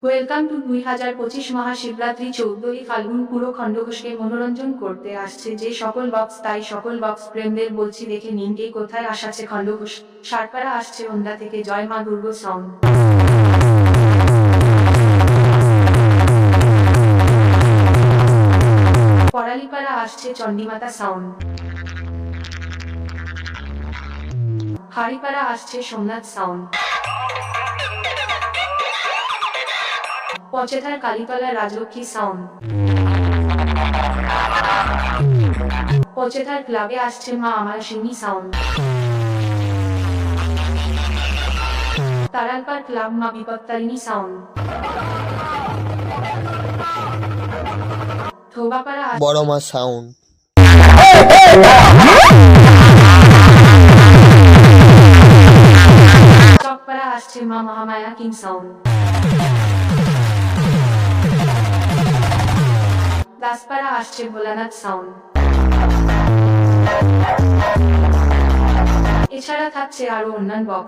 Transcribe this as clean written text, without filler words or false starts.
Welcome to 2025 Mahashivratri 14ই ফাল্গুন। পুরো খণ্ডঘোষকে মনোরঞ্জন করতে আসছে যে সকল বক্স, তাই সকল বক্স প্রেমদের বলছি দেখে নিন কে কোথায় আসাচ্ছে খণ্ডঘোষ। সারপাড়া আসছে ওন্দা থেকে জয় মা দুর্গা সাউন্ড। পড়ালিপাড়া আসছে চণ্ডীমাতা সাউন্ড। হাড়িপাড়া আসছে সোমনাথ সাউন্ড। পচেথার কালীতলা রাজলক্ষ্মী সাউন্ড। পচেথার ক্লাবে আসছে মা আমার সিন্নি সাউন্ড। তারালপাড় ক্লাব মা বিপত্তারিণী সাউন্ড। ধোবাপাড়া বড় মা সাউন্ড। চকপাড়া আসছে মা মহামায়া কিং সাউন্ড। দাসপাড়া আসছে ভোলানাথ সাউন্ড। এছাড়া থাকছে আরো অন্যান্য বক্স।